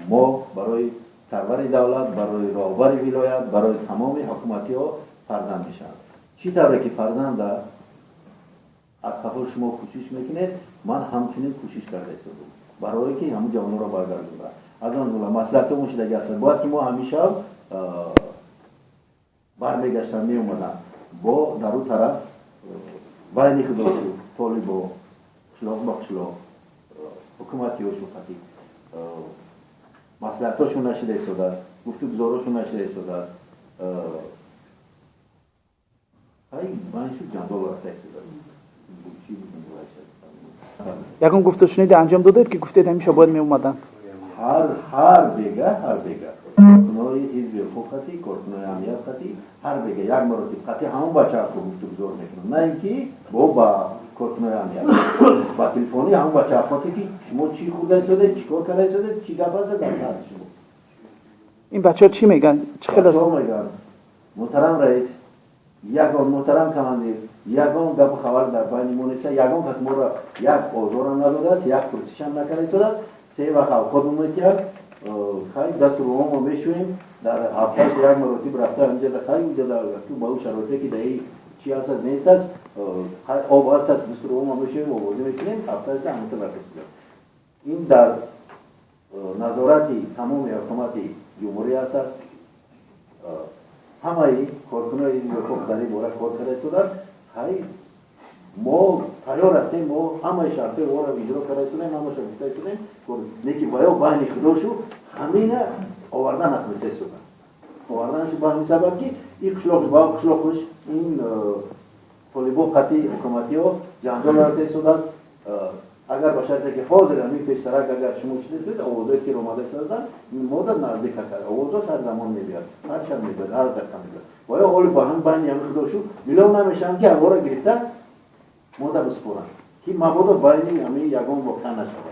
ما برای سرور دولت، برای راهبر ولایت، برای تمام حکومتی ها فرزند میشن. چی طوره که فرزند از قبول شما کوشش میکنید، من همچنین کوشش کرده بودم برای که همون جوانان را برگردونم. از آن جمله مصلحت مشدگی است باید که ما همیشه برمیگشتن می اومدن با در اون طرف بین خودشو طالب و شلاق با شلاق حکومتی و شوختی مصلحتاشون نشده ایستاده، گفتگوزاراشون نشده ایستاده. منشو جندال را ایستاده. یکم گفته شنید انجام دادید که گفتید همیشه باید می اومدن. هر بیگه کارکنای حزب خودی، کارکنای امنیت خودی، هر بیگه یک مرتب خطی همون بچه ها گفتگوزار میکنن، نه اینکه با کارکنای امنیت با تلفنی همون بچه ها که شما چی خود ایستاده، چی کار کرده ایستاده، چی گپ است در شما. این بچه ها چی میگن؟ چه خلاص میگن؟ محترم رئیس، یگان محترم کماندیر، یگان گپ خبر در بین مونیسه، یگان کس ما را یک آزار هم نداده است، یک پرسش هم نکرده ایستاده. سه وقت خودمون میکرد، خیلی دست رو ما میشویم در هفتهش یک مرتب رفته اینجا در خیلی اونجا در با اون شرایطی که دهی چی هست نیست است، آب هست دست رو ما میشویم و بازی میکنیم، هفتهش هم همونطور رفته. این در نظارتی تمام حکومتی جمهوری هست. همه کارکنای این وقوف در این باره کار کرده شدن. خیلی ما تیار هستیم، ما همه شرطه او را اجرا کرده شدیم، همه شرطه شدیم لیکن باید بین خودشو همین آوردن نتونسته شدن. آوردنش به همین سبب که این قشلاق با قشلاقش این طالبا خطی حکومتی ها جنجال رفته شده است. اگر به شرطی که حاضر همین پیشترک اگر شما شدید آوازهایی که اومده شدن مدت نزدیک کرد، آوازهاش هر زمان میبیاد، هر شب میبیاد، هر دقیقه میبیاد. باید حالی با هم بین همین خودشو میلون نمیشن که هوا را گرفتن ماده بسپورن که مبادا بین همین یگان واقعا نشده.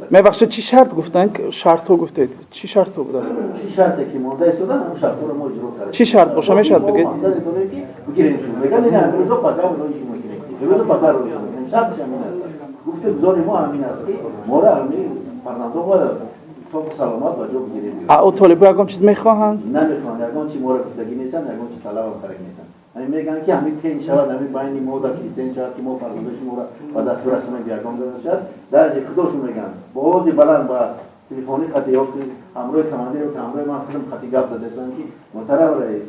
میبخشید چی شرط گفتن؟ شرط ها گفتید چی شرط ها بود است؟ چی شرطی که مونده ایستادن همون شرط رو ما اجرا کردیم. چی شرط باشه میشه بگید؟ ما مونده داره که بگیریم شما میگن نه امروز پدر رو شما میگیریم امروز پدر رو شما شرطش همین است. گفته گذاری ما همین است که ما را همین فرزندان ما تو سلامت و جو بگیریم. او طالبا یکم چیز میخواهند؟ نمیخوان، یکم چی ما را گفتگی نیستن، یکم چی طلب هم خرج نیستن. همین میگن که همین که انشاءالله همین بین ما در کلیتین شد که ما فرزندان شما را با دستور رسمی بیاگام داده شد درجه خودشون میگن بازی بلند با تلفنی خطی ها که همراه کماندیر و همراه من خودم خطی گپ زده شدن که محترم رئیس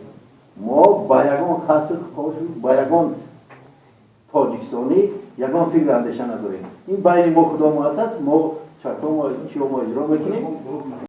ما با یگان خاص خوش با یگان تاجیکستانی یگان فکر اندیشه نداریم. این بین ما کدام هست ما شرط ما چی ما اجرا میکنیم